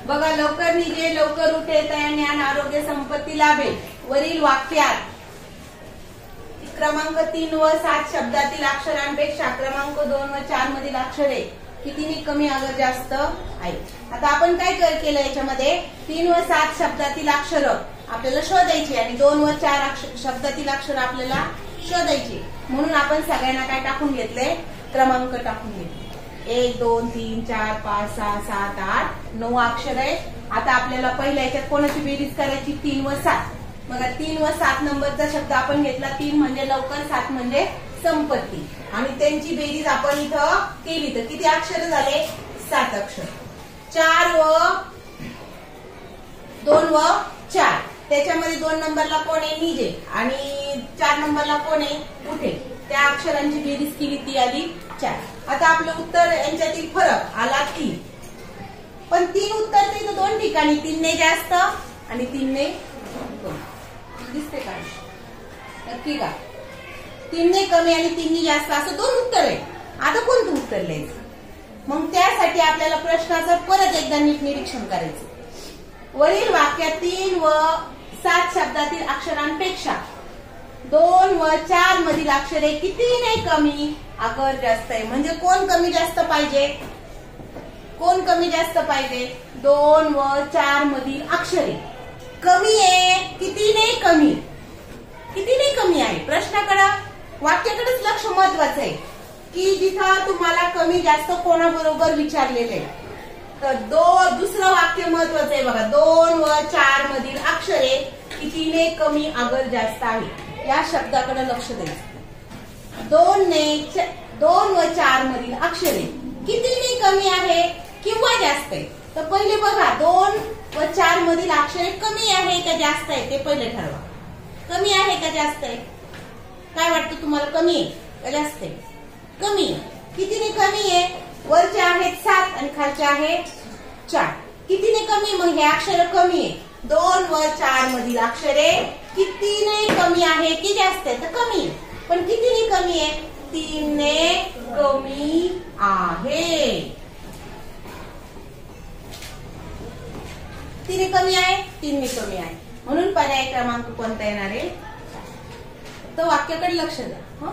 बघा, लवकर निघे लवकर उठे तया ज्ञान आरोग्य संपत्ती लाभे. वरील वाक्यात क्रमांक 3 व 7 शब्दातील अक्षरांपेक्षा क्रमांक 2 व 4 मधील अक्षरे कितीने कमी अगर जास्त आहे. आता आपण काय केलं याच्यामध्ये 3 व 7 शब्दातील अक्षर आपल्याला शोधायची आणि 2 व 4 शब्दातील अक्षर आपल्याला शोधायची. म्हणून आपण सगळ्यांना काय टाकून घेतले, क्रमांक टाकून घेतले. 1 2 3 4 5 6 7 8 9 अक्षर आहे. आता आपल्याला पहिल्या याच्यात कोणाची बेरीज करायची, 3 व 7. बघा 3 व 7 नंबरचा शब्द आपण घेतला. 3 म्हणजे लवकर, 7 म्हणजे संपत्ती आणि त्यांची बेरीज आपण इथं केली तर किती अक्षर झाले, 7 अक्षर. 4 व 2 व 4 त्याच्यामध्ये 2 नंबरला कोण आहे, निजे आणि 4 नंबरला कोण आहे, उठे. त्या अक्षरांची बेरीज केली ती आली 4. आता आपलं उत्तर यांच्यातील फरक आला 3. पण 3 उत्तर इथं 2 ठिकाणी, 3 ने जास्त आणि 3 ने दिसते का, नक्की का, 3 ने कमी आणि 3 ने जास्त असं 2 उत्तर आहे. आता कोणतं उत्तर लिहायचं, मग त्यासाठी आपल्याला प्रश्नाचं परत एकदा नीट निरीक्षण करायचं. वरील वाक्यात 3 व 7 शब्दातील अक्षरांपेक्षा 2 व 4 मधील अक्षरे कितीने कमी अगर जास्त आहे. म्हणजे कोण कमी जास्त पाहिजे, कोण कमी जास्त पाहिजे, 2 व 4 मधील अक्षरे कमी आहे, कितीने कमी, कितीने कमी आहे. प्रश्नाकडे वाक्याकडेच लक्ष महत्वाचं आहे की जिथं तुम्हाला कमी जास्त कोणाबरोबर विचारलेले तर दुसरं वाक्य महत्वाचं आहे. बघा 2 व 4 मधील अक्षरे कितीने कमी अगर जास्त आहे या शब्दाकडे लक्ष द्यायचं. 2 व 4 मधील अक्षरे कितीने कमी आहे किंवा जास्त आहे. तर पहिले बघा 2 व 4 मधील अक्षरे कमी आहे का जास्त आहे ते पहिले ठरवा. कमी आहे का जास्त आहे, काय वाटतं तुम्हाला, कमी आहे का जास्त आहे, कमी आहे. कितीने कमी आहे, वरचे आहेत 7 आणि खालचे आहेत 4. कितीने कमी, मग हे अक्षर कमी आहे. 2 व 4 मधील अक्षरे कितीने कमी आहे की जास्त आहे, तर कमी आहे. पण कितीने कमी आहे, 3 ने कमी आहे. 3 ने कमी आहे, 3 ने कमी आहे. म्हणून पर्याय क्रमांक कोणता येणार आहे, तर वाक्याकडे लक्ष द्या.